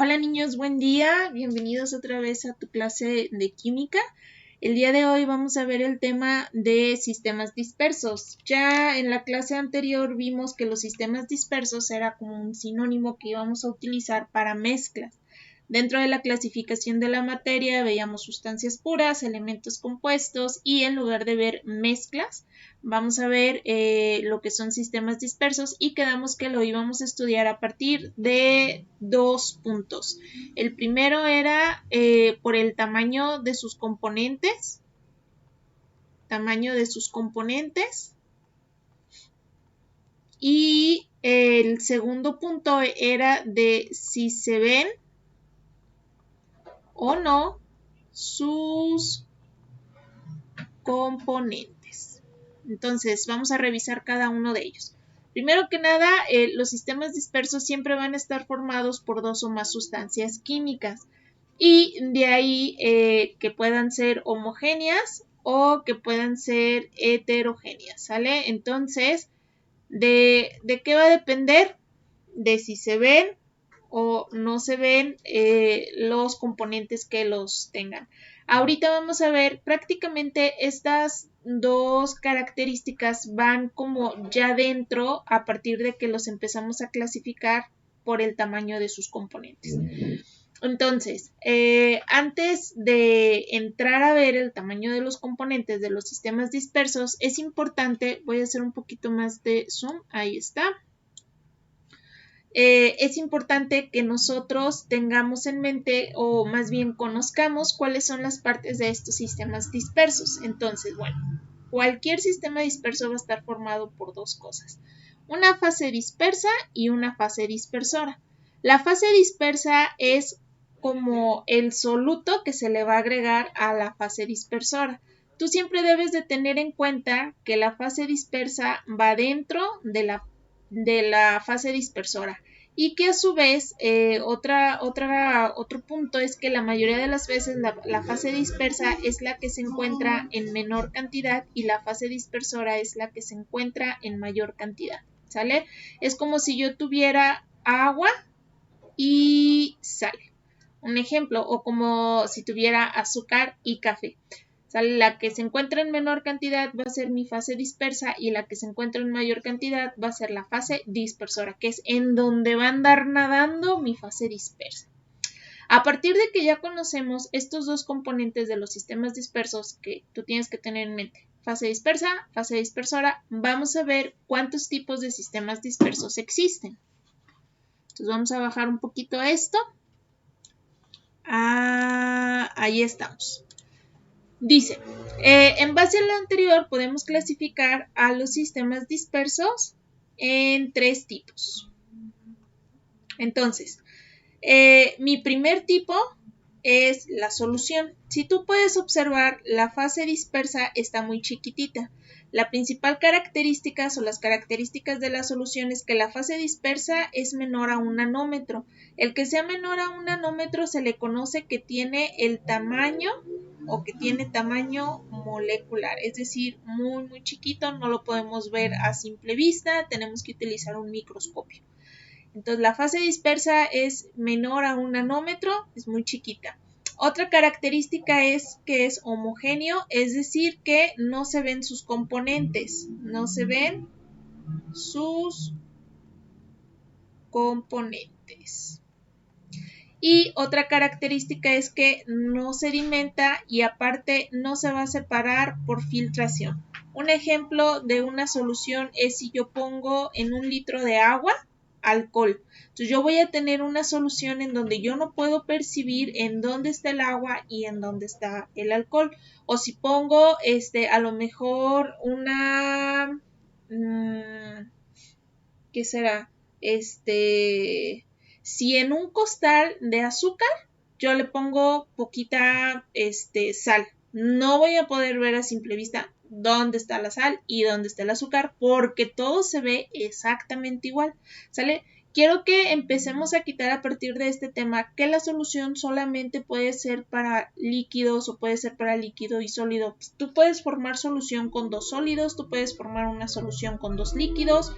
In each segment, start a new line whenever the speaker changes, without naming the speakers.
Hola niños, buen día. Bienvenidos otra vez a tu clase de química. El día de hoy vamos a ver el tema de sistemas dispersos. Ya en la clase anterior vimos que los sistemas dispersos era como un sinónimo que íbamos a utilizar para mezclas. Dentro de la clasificación de la materia veíamos sustancias puras, elementos compuestos y en lugar de ver mezclas, vamos a ver lo que son sistemas dispersos y quedamos que lo íbamos a estudiar a partir de dos puntos. El primero era por el tamaño de sus componentes. Y el segundo punto era de si se ven o no sus componentes. Entonces vamos a revisar cada uno de ellos. Primero que nada, los sistemas dispersos siempre van a estar formados por dos o más sustancias químicas y de ahí que puedan ser homogéneas o que puedan ser heterogéneas, ¿sale? Entonces, ¿de qué va a depender? De si se ven o no se ven los componentes que los tengan. Ahorita vamos a ver prácticamente estas dos características van como ya dentro a partir de que los empezamos a clasificar por el tamaño de sus componentes. Entonces, antes de entrar a ver el tamaño de los componentes de los sistemas dispersos, es importante, voy a hacer un poquito más de zoom, ahí está. Es importante que nosotros tengamos en mente o más bien conozcamos cuáles son las partes de estos sistemas dispersos. Entonces, bueno, cualquier sistema disperso va a estar formado por dos cosas, una fase dispersa y una fase dispersora. La fase dispersa es como el soluto que se le va a agregar a la fase dispersora. Tú siempre debes de tener en cuenta que la fase dispersa va dentro de la fase dispersora y que a su vez otro punto es que la mayoría de las veces la fase dispersa es la que se encuentra en menor cantidad y la fase dispersora es la que se encuentra en mayor cantidad, ¿sale? Es como si yo tuviera agua y sal, un ejemplo, o como si tuviera azúcar y café. La que se encuentra en menor cantidad va a ser mi fase dispersa y la que se encuentra en mayor cantidad va a ser la fase dispersora, que es en donde va a andar nadando mi fase dispersa. A partir de que ya conocemos estos dos componentes de los sistemas dispersos que tú tienes que tener en mente, fase dispersa, fase dispersora, vamos a ver cuántos tipos de sistemas dispersos existen. Entonces vamos a bajar un poquito esto. Ahí estamos. Dice, en base a lo anterior podemos clasificar a los sistemas dispersos en tres tipos. Entonces, mi primer tipo es la solución. Si tú puedes observar, la fase dispersa está muy chiquitita. La principal característica o las características de la solución es que la fase dispersa es menor a un nanómetro. El que sea menor a un nanómetro se le conoce que tiene el tamaño o que tiene tamaño molecular, es decir, muy muy chiquito, no lo podemos ver a simple vista, tenemos que utilizar un microscopio. Entonces la fase dispersa es menor a un nanómetro, es muy chiquita. Otra característica es que es homogéneo, es decir, que no se ven sus componentes, no se ven sus componentes. Y otra característica es que no sedimenta y aparte no se va a separar por filtración. Un ejemplo de una solución es si yo pongo en un litro de agua alcohol. Entonces yo voy a tener una solución en donde yo no puedo percibir en dónde está el agua y en dónde está el alcohol. O si pongo a lo mejor una ¿qué será? Si en un costal de azúcar yo le pongo poquita sal, no voy a poder ver a simple vista dónde está la sal y dónde está el azúcar porque todo se ve exactamente igual, ¿sale? quiero que empecemos a quitar a partir de este tema que la solución solamente puede ser para líquidos o puede ser para líquido y sólido. Tú puedes formar solución con dos sólidos, tú puedes formar una solución con dos líquidos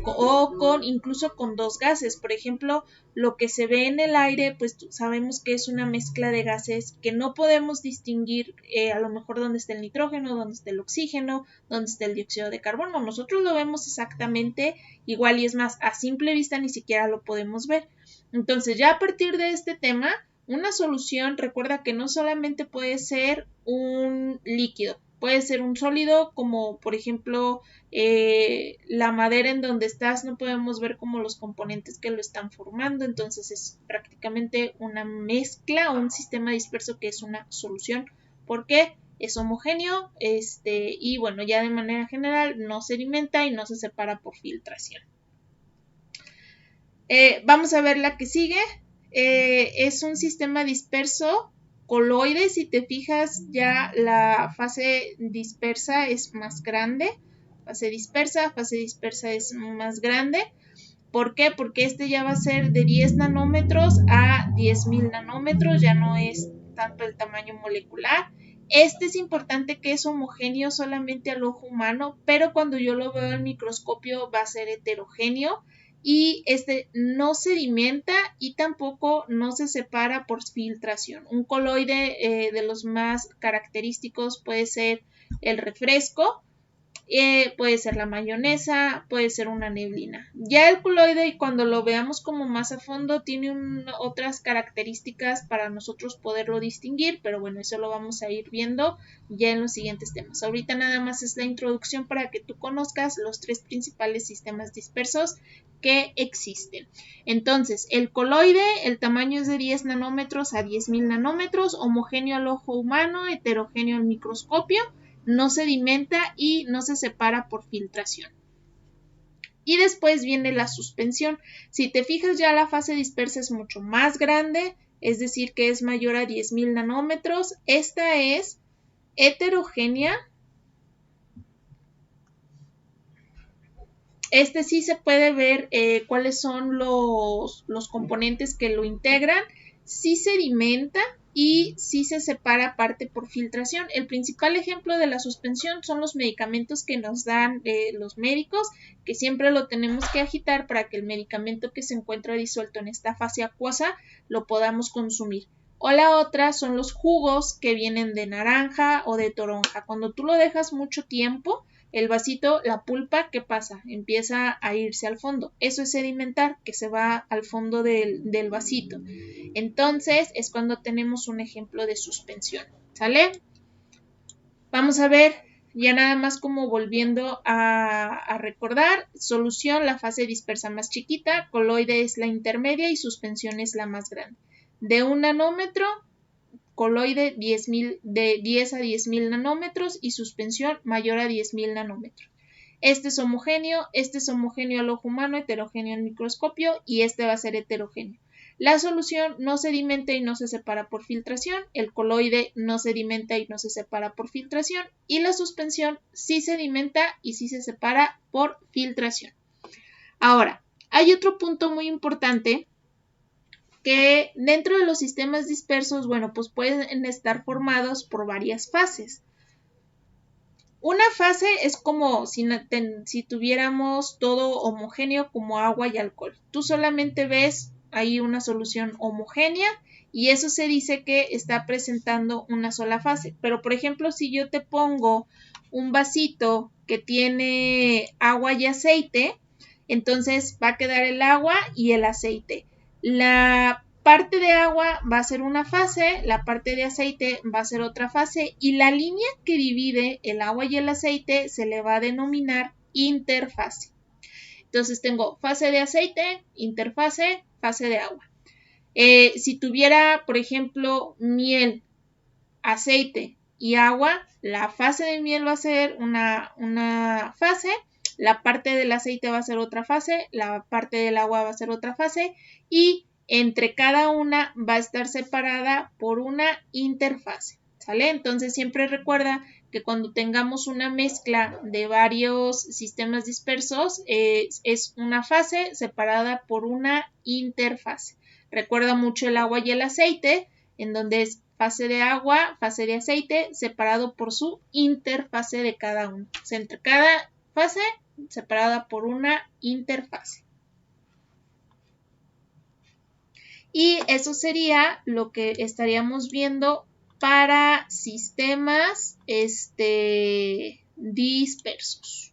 o incluso con dos gases. Por ejemplo, lo que se ve en el aire, pues sabemos que es una mezcla de gases que no podemos distinguir a lo mejor dónde está el nitrógeno, dónde está el oxígeno, dónde está el dióxido de carbono. Nosotros lo vemos exactamente igual y es más, a simple vista ni siquiera lo podemos ver. Entonces ya a partir de este tema, una solución, recuerda que no solamente puede ser un líquido, puede ser un sólido como por ejemplo la madera en donde estás, no podemos ver como los componentes que lo están formando, entonces es prácticamente una mezcla o un sistema disperso que es una solución. ¿Por qué? Es homogéneo y bueno, ya de manera general no sedimenta y no se separa por filtración. Vamos a ver la que sigue. Es un sistema disperso coloide. Si te fijas, ya la fase dispersa es más grande. Fase dispersa es más grande. ¿Por qué? Porque este ya va a ser de 10 nanómetros a 10.000 nanómetros, ya no es tanto el tamaño molecular. Este es importante que es homogéneo solamente al ojo humano, pero cuando yo lo veo en microscopio va a ser heterogéneo y este no sedimenta y tampoco no se separa por filtración. Un coloide de los más característicos puede ser el refresco, puede ser la mayonesa, puede ser una neblina. Ya el coloide, cuando lo veamos como más a fondo, tiene otras características para nosotros poderlo distinguir, pero bueno, eso lo vamos a ir viendo ya en los siguientes temas. Ahorita nada más es la introducción para que tú conozcas los tres principales sistemas dispersos que existen. Entonces, el coloide, el tamaño es de 10 nanómetros a 10.000 nanómetros, homogéneo al ojo humano, heterogéneo al microscopio, no sedimenta y no se separa por filtración. Y después viene la suspensión. Si te fijas, ya la fase dispersa es mucho más grande, es decir, que es mayor a 10.000 nanómetros. Esta es heterogénea. Sí se puede ver cuáles son los componentes que lo integran. Sí sedimenta y sí se separa parte por filtración. El principal ejemplo de la suspensión son los medicamentos que nos dan los médicos, que siempre lo tenemos que agitar para que el medicamento que se encuentra disuelto en esta fase acuosa lo podamos consumir. O la otra son los jugos que vienen de naranja o de toronja. Cuando tú lo dejas mucho tiempo, el vasito, la pulpa, ¿qué pasa? Empieza a irse al fondo. Eso es sedimentar, que se va al fondo del vasito. Entonces es cuando tenemos un ejemplo de suspensión. ¿Sale? Vamos a ver ya nada más como volviendo a recordar. Solución, la fase dispersa más chiquita. Coloide es la intermedia y suspensión es la más grande. De 1 nanómetro, coloide de 10 a 10.000 nanómetros y suspensión mayor a 10.000 nanómetros. Este es homogéneo al ojo humano, heterogéneo al microscopio y este va a ser heterogéneo. La solución no sedimenta y no se separa por filtración, el coloide no sedimenta y no se separa por filtración y la suspensión sí sedimenta y sí se separa por filtración. Ahora, hay otro punto muy importante que dentro de los sistemas dispersos, bueno, pues pueden estar formados por varias fases. Una fase es como si tuviéramos todo homogéneo como agua y alcohol. Tú solamente ves ahí una solución homogénea y eso se dice que está presentando una sola fase. Pero por ejemplo, si yo te pongo un vasito que tiene agua y aceite, entonces va a quedar el agua y el aceite. La parte de agua va a ser una fase, la parte de aceite va a ser otra fase y la línea que divide el agua y el aceite se le va a denominar interfase. Entonces tengo fase de aceite, interfase, fase de agua. Si tuviera, por ejemplo, miel, aceite y agua, la fase de miel va a ser una fase, la parte del aceite va a ser otra fase, la parte del agua va a ser otra fase y entre cada una va a estar separada por una interfase, ¿sale? Entonces siempre recuerda que cuando tengamos una mezcla de varios sistemas dispersos es una fase separada por una interfase. Recuerda mucho el agua y el aceite, en donde es fase de agua, fase de aceite, separado por su interfase de cada uno. O sea, entre cada fase separada por una interfase. Y eso sería lo que estaríamos viendo para sistemas dispersos.